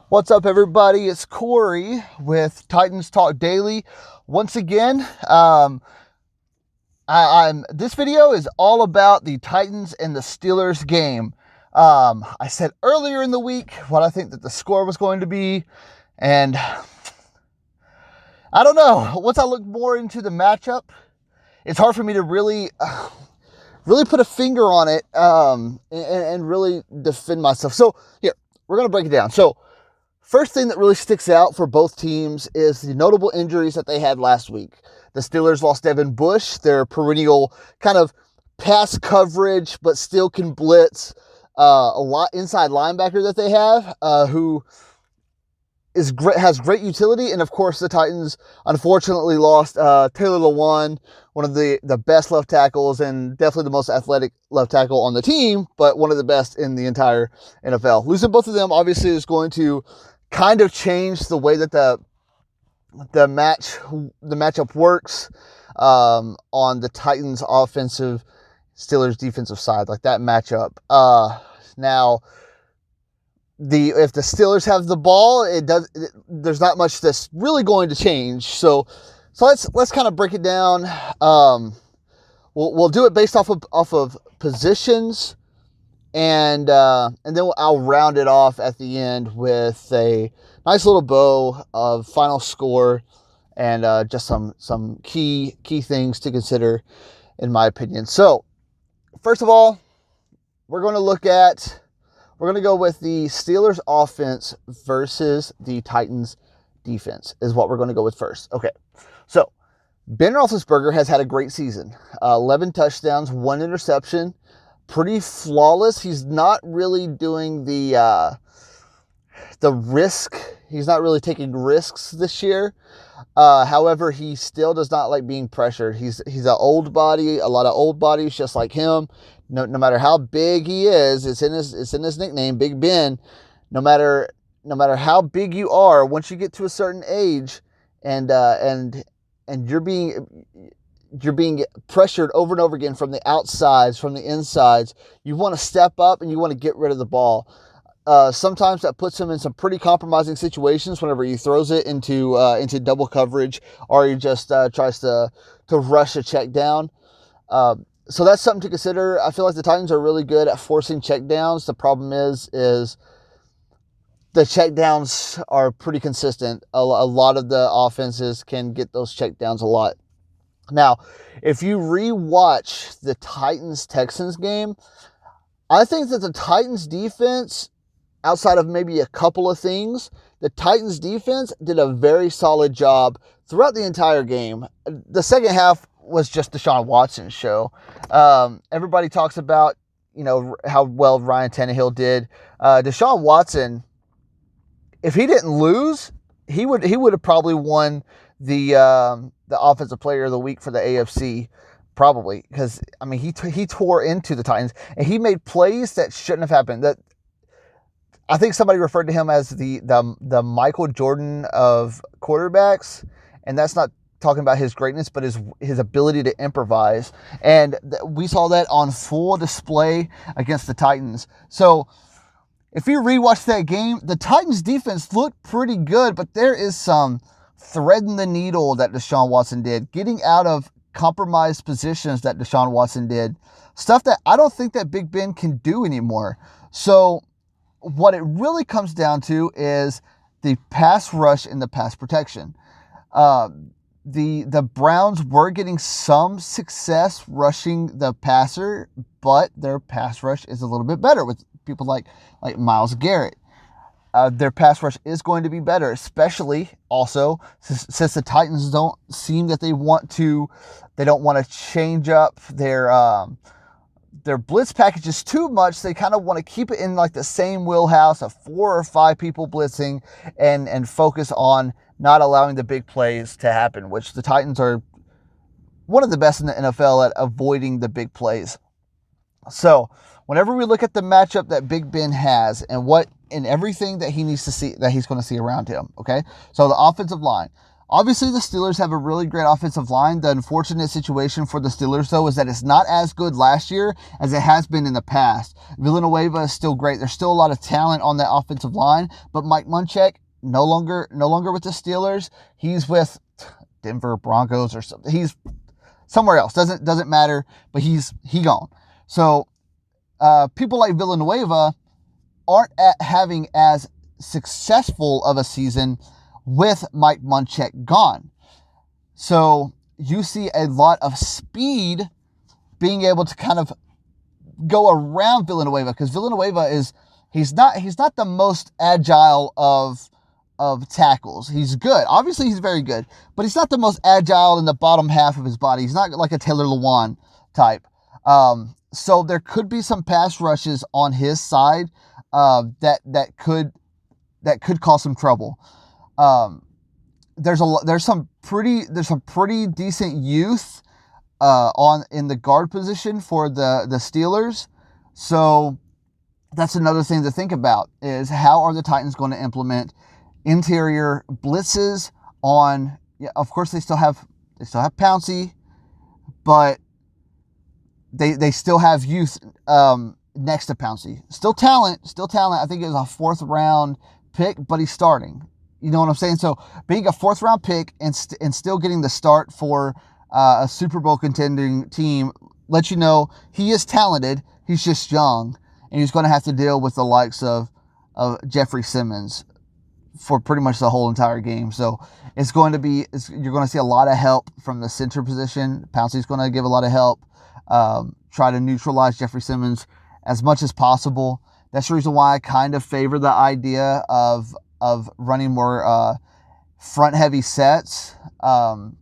What's up, everybody? It's Corey with Titans Talk Daily. Once again, this video is all about the Titans and the Steelers game. I said earlier in the week what I think that the score was going to be, and I don't know. Once I look more into the matchup, it's hard for me to really put a finger on it and really defend myself. So here, we're going to break it down. So first thing that really sticks out for both teams is the notable injuries that they had last week. The Steelers lost Devin Bush, their perennial kind of pass coverage, but still can blitz, a lot inside linebacker that they have, who has great utility. And of course, the Titans unfortunately lost Taylor Lewan, one of the best left tackles and definitely the most athletic left tackle on the team, but one of the best in the entire NFL. Losing both of them obviously is going to kind of change the way that the matchup works on the Titans offensive, Steelers defensive side, like that matchup. Now, if the Steelers have the ball, there's not much that's really going to change. So let's kind of break it down. We'll do it based off of positions. And then I'll round it off at the end with a nice little bow of final score and just some key things to consider, in my opinion. So, first of all, we're going to go with the Steelers offense versus the Titans defense is what we're going to go with first. Okay, so Ben Roethlisberger has had a great season. 11 touchdowns, 1 interception. Pretty flawless. He's not really doing the risk. He's not really taking risks this year. However, he still does not like being pressured. He's an old body. A lot of old bodies just like him. No matter how big he is, it's in his nickname, Big Ben. No matter how big you are, once you get to a certain age, and you're being pressured over and over again from the outsides, from the insides, you want to step up and you want to get rid of the ball. Sometimes that puts him in some pretty compromising situations whenever he throws it into double coverage, or he just tries to rush a check down. So that's something to consider. I feel like the Titans are really good at forcing check downs. The problem is the check downs are pretty consistent. A lot of the offenses can get those check downs a lot. Now, if you rewatch the Titans-Texans game, I think that the Titans defense, outside of maybe a couple of things, the Titans defense did a very solid job throughout the entire game. The second half was just Deshaun Watson's show. Everybody talks about, how well Ryan Tannehill did. Deshaun Watson, if he didn't lose, he would have probably won the offensive player of the week for the AFC, probably, because he tore into the Titans and he made plays that shouldn't have happened. That I think somebody referred to him as the Michael Jordan of quarterbacks, and that's not talking about his greatness, but his ability to improvise, and we saw that on full display against the Titans. So if you rewatch that game, the Titans defense looked pretty good, but there is some threading the needle that Deshaun Watson did, getting out of compromised positions that Deshaun Watson did, stuff that I don't think that Big Ben can do anymore. So what it really comes down to is the pass rush and the pass protection. The Browns were getting some success rushing the passer, but their pass rush is a little bit better with people like Myles Garrett. Their pass rush is going to be better, especially also since the Titans don't seem that they don't want to change up their blitz packages too much. They kind of want to keep it in like the same wheelhouse of 4 or 5 people blitzing and focus on not allowing the big plays to happen, which the Titans are one of the best in the NFL at avoiding the big plays. So whenever we look at the matchup that Big Ben has and everything that he needs to see, that he's going to see around him, okay? So the offensive line. Obviously, the Steelers have a really great offensive line. The unfortunate situation for the Steelers, though, is that it's not as good last year as it has been in the past. Villanueva is still great. There's still a lot of talent on that offensive line, but Mike Munchak no longer with the Steelers. He's with Denver Broncos or something. He's somewhere else. Doesn't matter, but he gone. So people like Villanueva aren't having as successful of a season with Mike Munchak gone. So you see a lot of speed being able to kind of go around Villanueva, because Villanueva he's not the most agile of tackles. He's good. Obviously he's very good, but he's not the most agile in the bottom half of his body. He's not like a Taylor Lewan type. So there could be some pass rushes on his side that could cause some trouble. There's some pretty decent youth in the guard position for the Steelers. So that's another thing to think about, is how are the Titans going to implement interior blitzes on, of course they still have Pouncey, but they still have youth next to Pouncey. Still talent. I think it was a 4th round pick, but he's starting. You know what I'm saying? So being a 4th round pick and still getting the start for a Super Bowl contending team lets you know he is talented. He's just young, and he's going to have to deal with the likes of Jeffrey Simmons for pretty much the whole entire game. So you're going to see a lot of help from the center position. Pouncey's going to give a lot of help, try to neutralize Jeffrey Simmons as much as possible. That's the reason why I kind of favor the idea of running more front-heavy sets and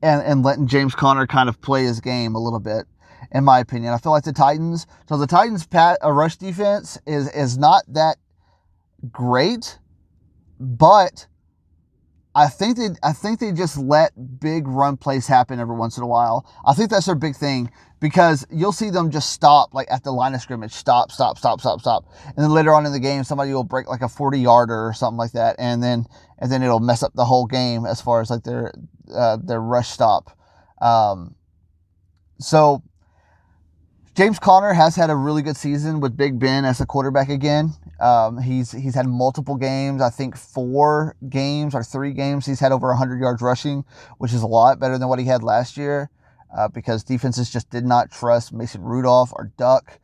letting James Conner kind of play his game a little bit, in my opinion. I feel like the Titans rush defense is not that great, but I think they just let big run plays happen every once in a while. I think that's their big thing, because you'll see them just stop, like at the line of scrimmage, stop. And then later on in the game, somebody will break like a 40-yarder or something like that, and then it'll mess up the whole game as far as like their rush stop. So James Conner has had a really good season with Big Ben as the quarterback again. He's had multiple games, I think 4 games or 3 games. He's had over 100 yards rushing, which is a lot better than what he had last year, because defenses just did not trust Mason Rudolph or Duck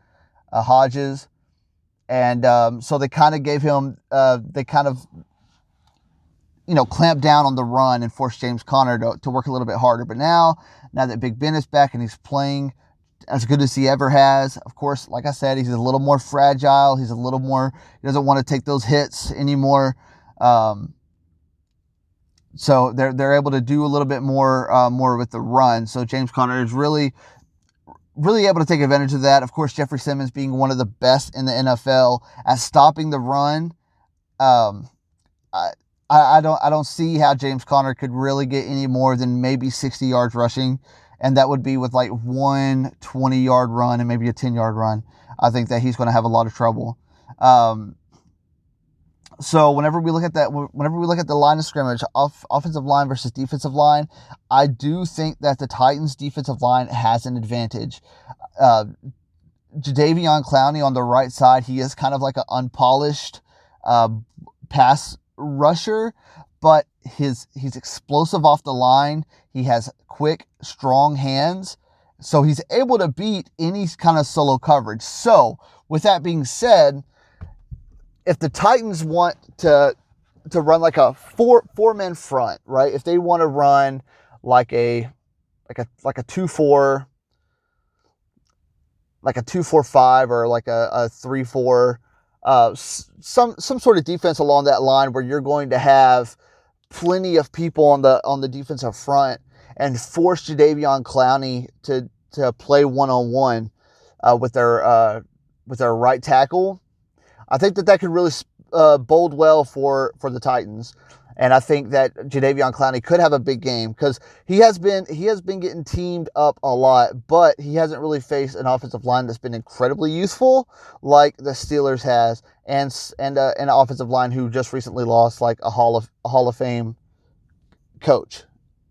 Hodges. And so they kind of gave him, clamped down on the run and forced James Conner to work a little bit harder. But now that Big Ben is back and he's playing as good as he ever has, of course, like I said, he's a little more fragile. He doesn't want to take those hits anymore. So they're able to do a little bit more with the run. So James Conner is really able to take advantage of that. Of course, Jeffrey Simmons being one of the best in the NFL at stopping the run. I don't see how James Conner could really get any more than maybe 60 yards rushing, and that would be with like one 20-yard run and maybe a 10-yard run. I think that he's going to have a lot of trouble. So whenever we look at the line of scrimmage, offensive line versus defensive line, I do think that the Titans' defensive line has an advantage. Jadeveon Clowney on the right side, he is kind of like an unpolished pass rusher, but he's explosive off the line. He has quick, strong hands, so he's able to beat any kind of solo coverage. So with that being said, if the Titans want to run like a four-man front, right? If they want to run like a 2-4, like a 2-4-5 or like a 3-4, some sort of defense along that line where you're going to have plenty of people on the defensive front and force Jadeveon Clowney to play one-on-one with their right tackle, I think that could really bode well for the Titans. And I think that Jadeveon Clowney could have a big game because he has been getting teamed up a lot, but he hasn't really faced an offensive line that's been incredibly useful like the Steelers has, and an offensive line who just recently lost like a Hall of Fame coach,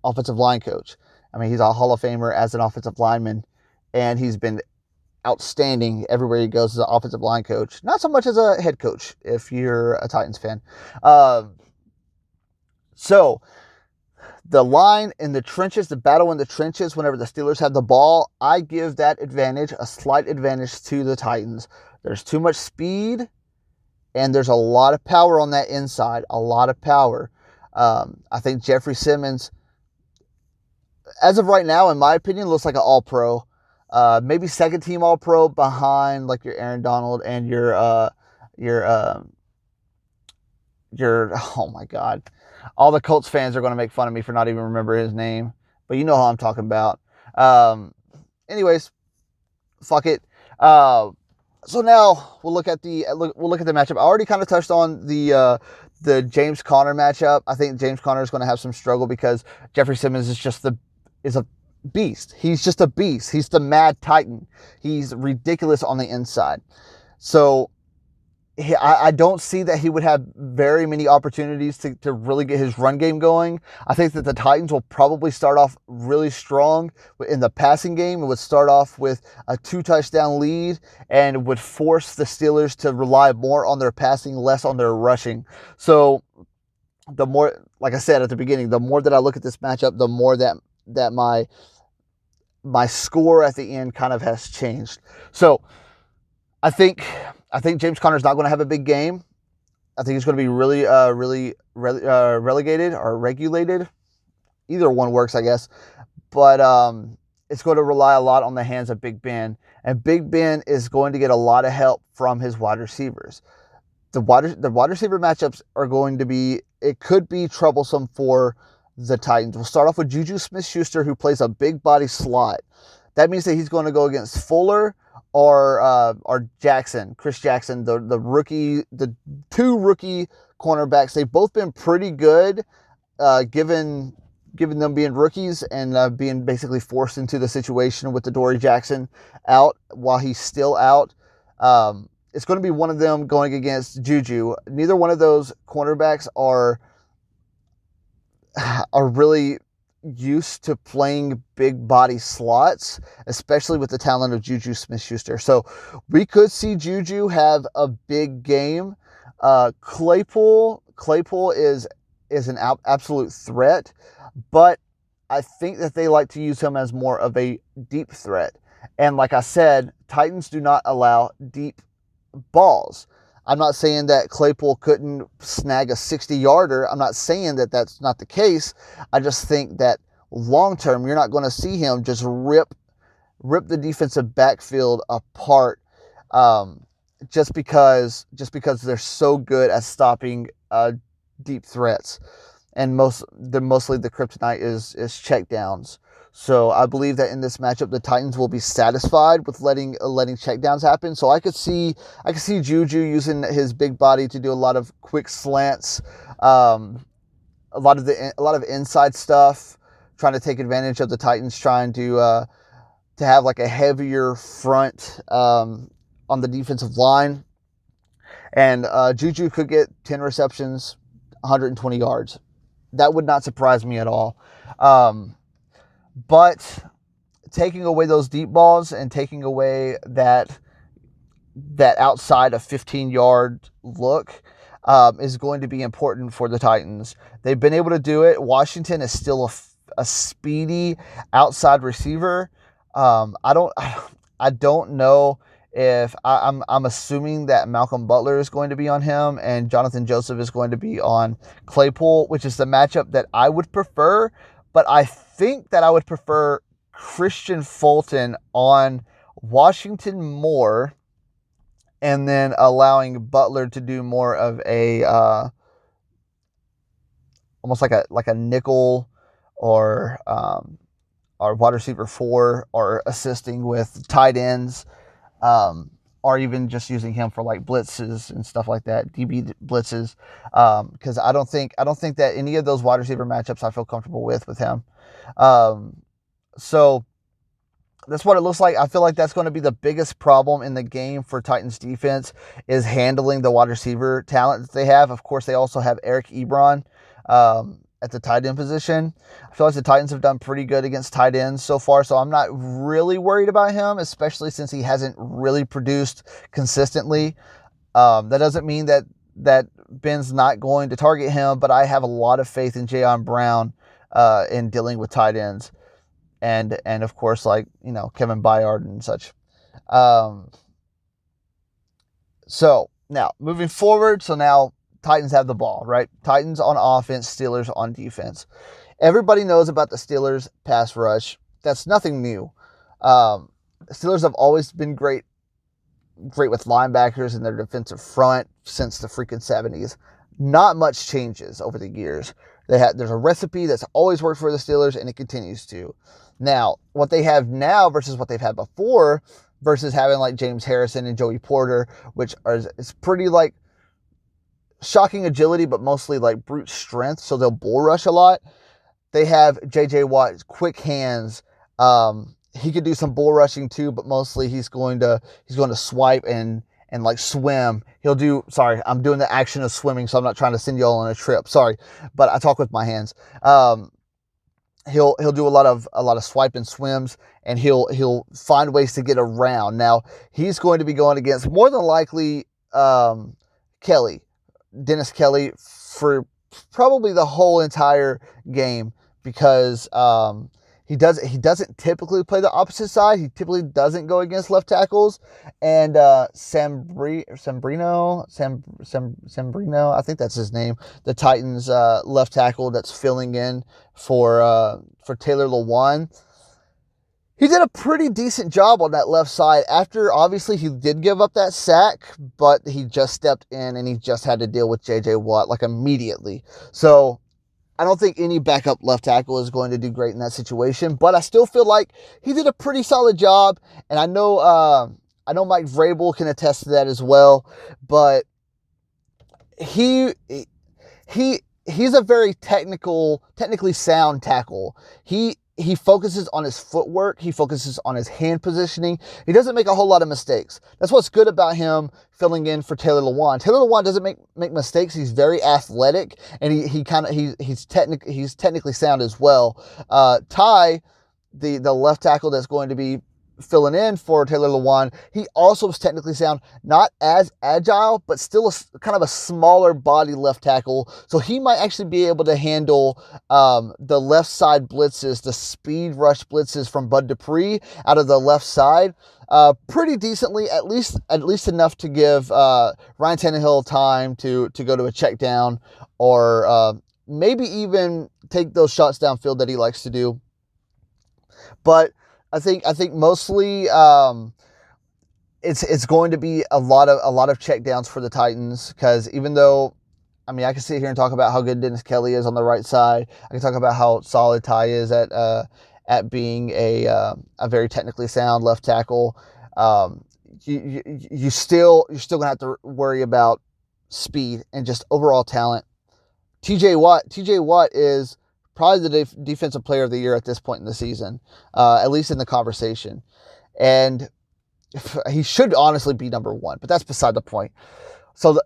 offensive line coach. I mean, he's a Hall of Famer as an offensive lineman, and he's been outstanding everywhere he goes as an offensive line coach. Not so much as a head coach, if you're a Titans fan. So the line in the trenches, the battle in the trenches, whenever the Steelers have the ball, I give that advantage, a slight advantage to the Titans. There's too much speed, and there's a lot of power on that inside, a lot of power. I think Jeffrey Simmons, as of right now, in my opinion, looks like an all-pro. Maybe second-team all-pro behind like your Aaron Donald and your oh my God. All the Colts fans are going to make fun of me for not even remembering his name, but you know who I'm talking about. Anyways, fuck it. So now we'll look at the matchup. I already kind of touched on the James Conner matchup. I think James Conner is going to have some struggle because Jeffrey Simmons is a beast. He's just a beast. He's the Mad Titan. He's ridiculous on the inside. So I don't see that he would have very many opportunities to really get his run game going. I think that the Titans will probably start off really strong in the passing game. It would start off with a 2-touchdown lead and would force the Steelers to rely more on their passing, less on their rushing. So the more, like I said at the beginning, the more that I look at this matchup, the more that my score at the end kind of has changed. So I think James Conner's not going to have a big game. I think he's going to be really relegated or regulated. Either one works, I guess. But it's going to rely a lot on the hands of Big Ben. And Big Ben is going to get a lot of help from his wide receivers. The wide receiver matchups are going to be, it could be troublesome for the Titans. We'll start off with Juju Smith-Schuster, who plays a big body slot. That means that he's going to go against Fuller or Jackson, Chris Jackson, the two rookie cornerbacks. They've both been pretty good, given them being rookies and being basically forced into the situation with the Dory Jackson out while he's still out. It's going to be one of them going against Juju. Neither one of those cornerbacks are really used to playing big body slots, especially with the talent of Juju Smith-Schuster. So we could see Juju have a big game. Claypool is an absolute threat, but I think that they like to use him as more of a deep threat. And like I said, Titans do not allow deep balls. I'm not saying that Claypool couldn't snag a 60-yarder. I'm not saying that that's not the case. I just think that long-term, you're not going to see him just rip the defensive backfield apart just because they're so good at stopping deep threats. And mostly the kryptonite is checkdowns. So I believe that in this matchup, the Titans will be satisfied with letting checkdowns happen. So I could see Juju using his big body to do a lot of quick slants, a lot of inside stuff, trying to take advantage of the Titans trying to have like a heavier front on the defensive line. And Juju could get 10 receptions, 120 yards. That would not surprise me at all. But taking away those deep balls and taking away that outside of 15-yard look is going to be important for the Titans. They've been able to do it. Washington is still a speedy outside receiver. I don't know if I'm assuming that Malcolm Butler is going to be on him and Jonathan Joseph is going to be on Claypool, which is the matchup that I would prefer. But I think that I would prefer Christian Fulton on Washington more, and then allowing Butler to do more of a almost like a nickel or wide receiver 4, or assisting with tight ends, or even just using him for like blitzes and stuff like that, DB blitzes, because I don't think that any of those wide receiver matchups I feel comfortable with him. So that's what it looks like. I feel like that's going to be the biggest problem in the game for Titans defense, is handling the wide receiver talent that they have. Of course, they also have Eric Ebron, at the tight end position. I feel like the Titans have done pretty good against tight ends so far, so I'm not really worried about him, especially since he hasn't really produced consistently. That doesn't mean that Ben's not going to target him, but I have a lot of faith in Jayon Brown in dealing with tight ends, and of course, like, you know, Kevin Byard and such. So now moving forward, so now Titans have the ball, right? Titans on offense, Steelers on defense. Everybody knows about the Steelers pass rush. That's nothing new. Steelers have always been great with linebackers and their defensive front since the freaking 70s. Not much changes over the years. There's a recipe that's always worked for the Steelers, and it continues to. Now, what they have now versus what they've had before, versus having like James Harrison and Joey Porter, which is pretty like shocking agility, but mostly like brute strength, so they'll bull rush a lot. They have J.J. Watt, quick hands. He could do some bull rushing too, but mostly he's going to swipe and like swim. I'm doing the action of swimming, so I'm not trying to send y'all on a trip. Sorry, but I talk with my hands. He'll do a lot of swipe and swims, and he'll find ways to get around. Now he's going to be going against more than likely Dennis Kelly, for probably the whole entire game, because he doesn't typically play the opposite side. He typically doesn't go against left tackles. And Sambrino, I think that's his name, the Titans left tackle that's filling in for Taylor Lewan. He did a pretty decent job on that left side. After, obviously, he did give up that sack, but he just stepped in and he just had to deal with J.J. Watt like immediately. So I don't think any backup left tackle is going to do great in that situation, but I still feel like he did a pretty solid job. And I know Mike Vrabel can attest to that as well, but he's a very technically sound tackle. He focuses on his footwork. He focuses on his hand positioning. He doesn't make a whole lot of mistakes. That's what's good about him filling in for Taylor Lewan. Taylor Lewan doesn't make mistakes. He's very athletic, and he's technically sound as well. Ty, the left tackle that's going to be filling in for Taylor Lewan, he also is technically sound, not as agile, but still kind of a smaller body left tackle. So he might actually be able to handle the left side blitzes, the speed rush blitzes from Bud Dupree out of the left side pretty decently, at least enough to give Ryan Tannehill time to go to a check down, or maybe even take those shots downfield that he likes to do. But I think mostly it's going to be a lot of check downs for the Titans, because even though, I mean, I can sit here and talk about how good Dennis Kelly is on the right side. I can talk about how solid Ty is at being a very technically sound left tackle. You're still gonna have to worry about speed and just overall talent. TJ Watt is probably the defensive player of the year at this point in the season, at least in the conversation. And he should honestly be number one, but that's beside the point. So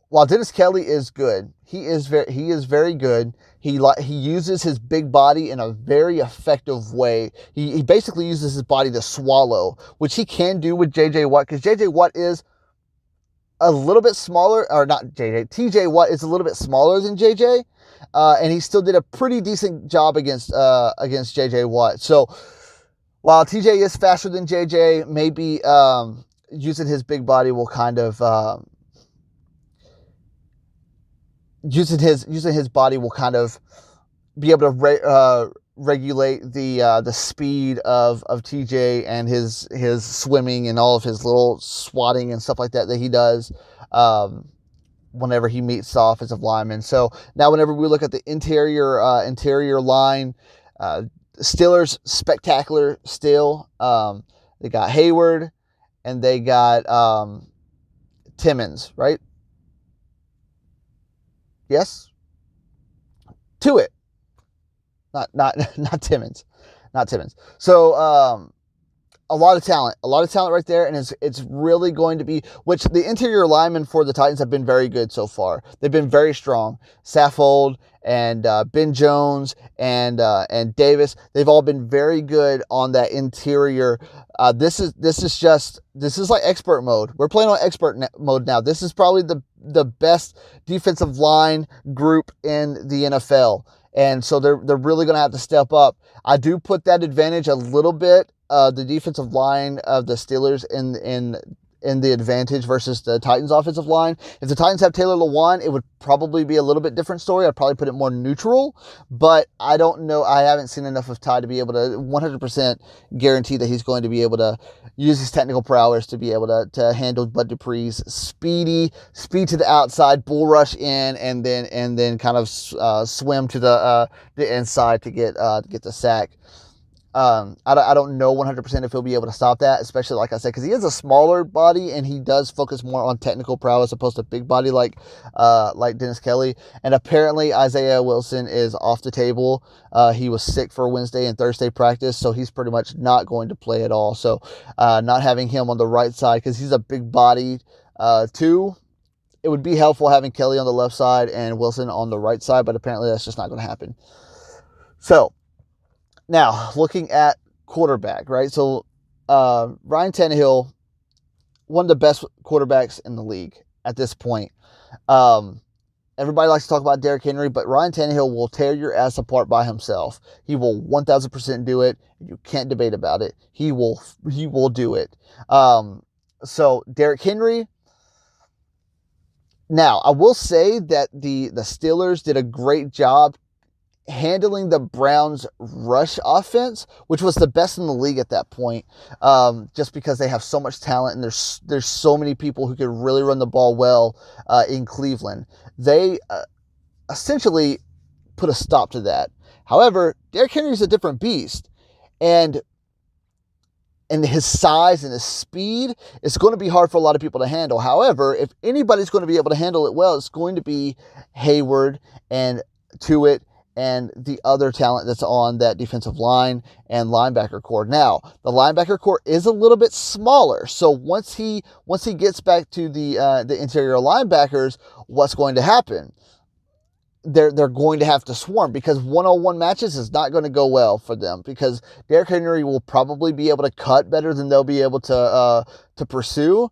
while Dennis Kelly is good, he is very good. He uses his big body in a very effective way. He basically uses his body to swallow, which he can do with J.J. Watt, because J.J. Watt is a little bit smaller, or not J.J. T.J. Watt is a little bit smaller than J.J., and he still did a pretty decent job against J.J. Watt. So while T.J. is faster than J.J., maybe using his big body will kind of using his body will kind of be able to regulate the speed of TJ and his swimming and all of his little swatting and stuff like that he does whenever he meets the offensive lineman. So now whenever we look at the interior line, Steelers spectacular still. They got Hayward and they got Timmons, right? Yes? To not Timmons. Not Timmons. So a lot of talent right there, and it's really going to be, which the interior linemen for the Titans have been very good so far. They've been very strong. Saffold and Ben Jones and Davis, they've all been very good on that interior. This is like expert mode. We're playing on expert mode now. This is probably the best defensive line group in the NFL. And so they're really going to have to step up. I do put that advantage a little bit, the defensive line of the Steelers in the advantage versus the Titans offensive line. If the Titans have Taylor Lewan, it would probably be a little bit different story. I'd probably put it more neutral, but I don't know. I haven't seen enough of Ty to be able to 100% guarantee that he's going to be able to use his technical prowess to be able to handle Bud Dupree's speed to the outside, bull rush in, and then kind of swim to the inside to get the sack. I don't know 100% if he'll be able to stop that, especially like I said, because he is a smaller body and he does focus more on technical prowess opposed to big body like Dennis Kelly. And apparently Isaiah Wilson is off the table. He was sick for Wednesday and Thursday practice, so he's pretty much not going to play at all. So not having him on the right side, because he's a big body too. It would be helpful having Kelly on the left side and Wilson on the right side, but apparently that's just not going to happen. So now, looking at quarterback, right? So, Ryan Tannehill, one of the best quarterbacks in the league at this point. Everybody likes to talk about Derrick Henry, but Ryan Tannehill will tear your ass apart by himself. He will 1,000% do it. You can't debate about it. He will do it. So, Derrick Henry. Now, I will say that the Steelers did a great job handling the Browns' rush offense, which was the best in the league at that point, just because they have so much talent and there's so many people who could really run the ball well in Cleveland. They essentially put a stop to that. However, Derrick Henry is a different beast, and his size and his speed, it's going to be hard for a lot of people to handle. However, if anybody's going to be able to handle it well, it's going to be Hayward and Tuitt and the other talent that's on that defensive line and linebacker core. Now, the linebacker core is a little bit smaller, so once he gets back to the interior linebackers, what's going to happen? They're going to have to swarm, because one-on-one matches is not going to go well for them, because Derrick Henry will probably be able to cut better than they'll be able to pursue,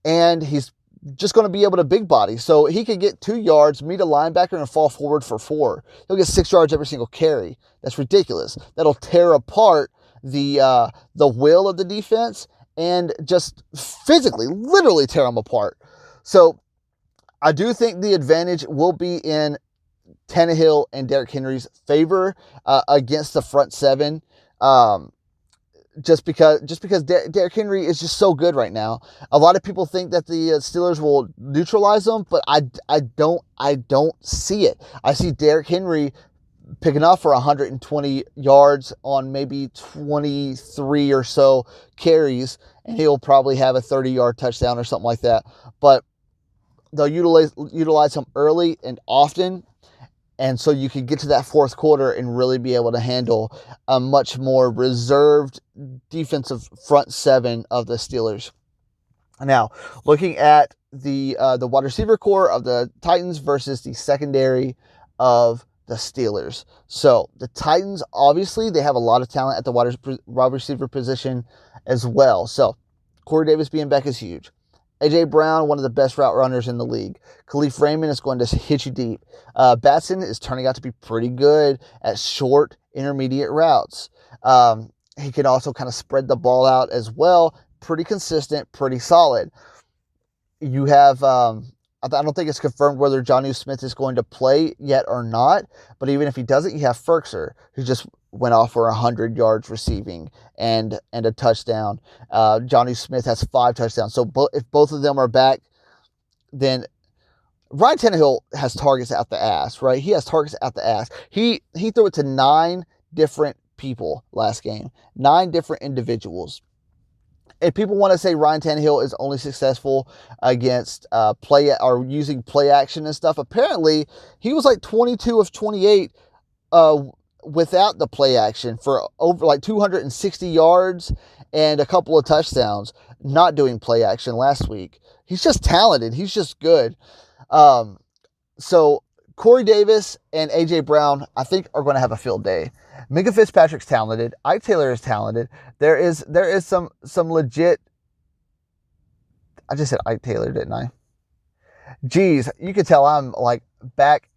and he's just going to be able to big body. So he could get 2 yards, meet a linebacker, and fall forward for 4. He'll get 6 yards every single carry. That's ridiculous. That'll tear apart the will of the defense and just physically, literally tear them apart. So I do think the advantage will be in Tannehill and Derrick Henry's favor against the front seven. Just because Derrick Henry is just so good right now. A lot of people think that the Steelers will neutralize them, but I don't see it. I see Derrick Henry picking up for 120 yards on maybe 23 or so carries, and he'll probably have a 30-yard touchdown or something like that. But they'll utilize him early and often, and so you can get to that fourth quarter and really be able to handle a much more reserved defensive front seven of the Steelers. Now, looking at the wide receiver core of the Titans versus the secondary of the Steelers. So the Titans, obviously, they have a lot of talent at the wide receiver position as well. So Corey Davis being back is huge. A.J. Brown, one of the best route runners in the league. Khalif Raymond is going to hit you deep. Batson is turning out to be pretty good at short, intermediate routes. He can also kind of spread the ball out as well. Pretty consistent, pretty solid. You have, I don't think it's confirmed whether Jonnu Smith is going to play yet or not, but even if he doesn't, you have Ferkser, who just went off for 100 yards receiving and a touchdown. Jonnu Smith has 5 touchdowns. So if both of them are back, then Ryan Tannehill has targets out the ass, right? He has targets out the ass. He threw it to 9 different people last game, 9 different individuals. And people want to say Ryan Tannehill is only successful against play or using play action and stuff. Apparently, he was like 22 of 28 without the play action for over like 260 yards and a couple of touchdowns, not doing play action last week. He's just talented. He's just good. So Corey Davis and A.J. Brown, I think, are going to have a field day. Minka Fitzpatrick's talented. Ike Taylor is talented. There is some legit. I just said Ike Taylor, didn't I? Geez, you can tell I'm like back.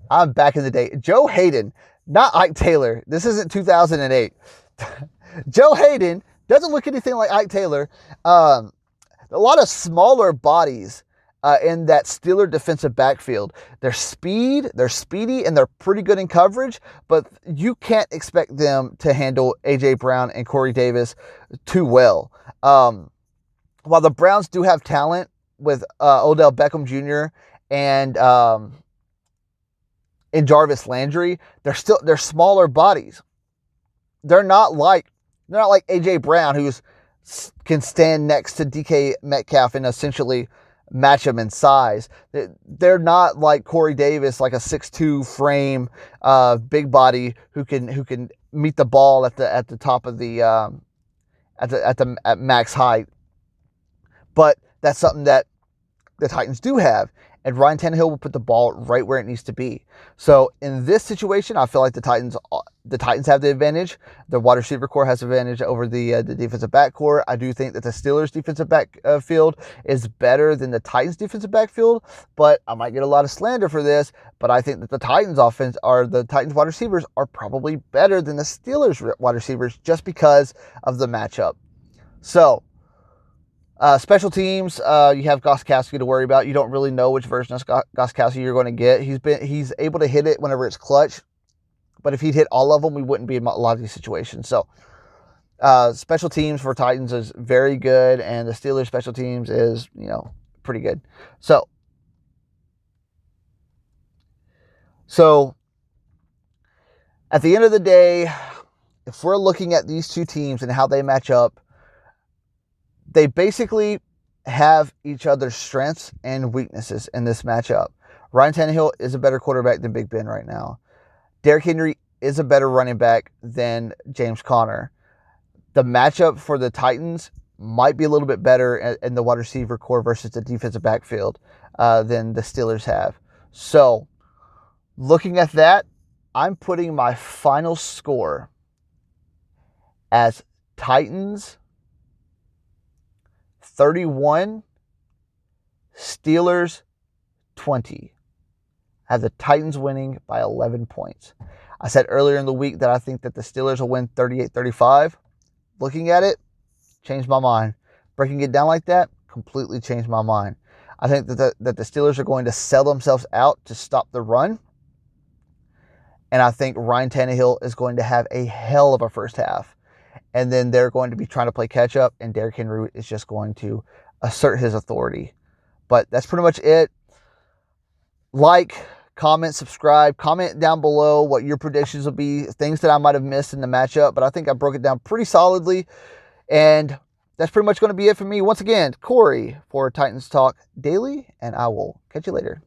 I'm back in the day. Joe Hayden, not Ike Taylor. This isn't 2008. Joe Hayden doesn't look anything like Ike Taylor. A lot of smaller bodies in that Steeler defensive backfield. They're speedy, and they're pretty good in coverage, but you can't expect them to handle A.J. Brown and Corey Davis too well. While the Browns do have talent with Odell Beckham Jr. and Jarvis Landry, they're smaller bodies. They're not like A.J. Brown, who can stand next to DK Metcalf and essentially match him in size. They're not like Corey Davis, like a 6'2" frame, big body who can meet the ball at the top of the at max height. But that's something that the Titans do have, and Ryan Tannehill will put the ball right where it needs to be. So in this situation, I feel like the Titans have the advantage. The wide receiver core has the advantage over the defensive back core. I do think that the Steelers' defensive backfield is better than the Titans' defensive backfield, but I might get a lot of slander for this. But I think that the Titans' the Titans' wide receivers are probably better than the Steelers' wide receivers just because of the matchup. So. Special teams, you have Gostkowski to worry about. You don't really know which version of Gostkowski you're going to get. He's able to hit it whenever it's clutch, but if he'd hit all of them, we wouldn't be in a lot of these situations. So, special teams for Titans is very good, and the Steelers' special teams is pretty good. So at the end of the day, if we're looking at these two teams and how they match up, they basically have each other's strengths and weaknesses in this matchup. Ryan Tannehill is a better quarterback than Big Ben right now. Derrick Henry is a better running back than James Conner. The matchup for the Titans might be a little bit better in the wide receiver core versus the defensive backfield than the Steelers have. So, looking at that, I'm putting my final score as Titans 31, Steelers 20. I have the Titans winning by 11 points. I said earlier in the week that I think that the Steelers will win 38-35. Looking at it, changed my mind. Breaking it down like that, completely changed my mind. I think that the Steelers are going to sell themselves out to stop the run. And I think Ryan Tannehill is going to have a hell of a first half. And then they're going to be trying to play catch up, and Derrick Henry is just going to assert his authority. But that's pretty much it. Like, comment, subscribe, comment down below what your predictions will be, things that I might have missed in the matchup. But I think I broke it down pretty solidly. And that's pretty much going to be it for me. Once again, Corey for Titans Talk Daily, and I will catch you later.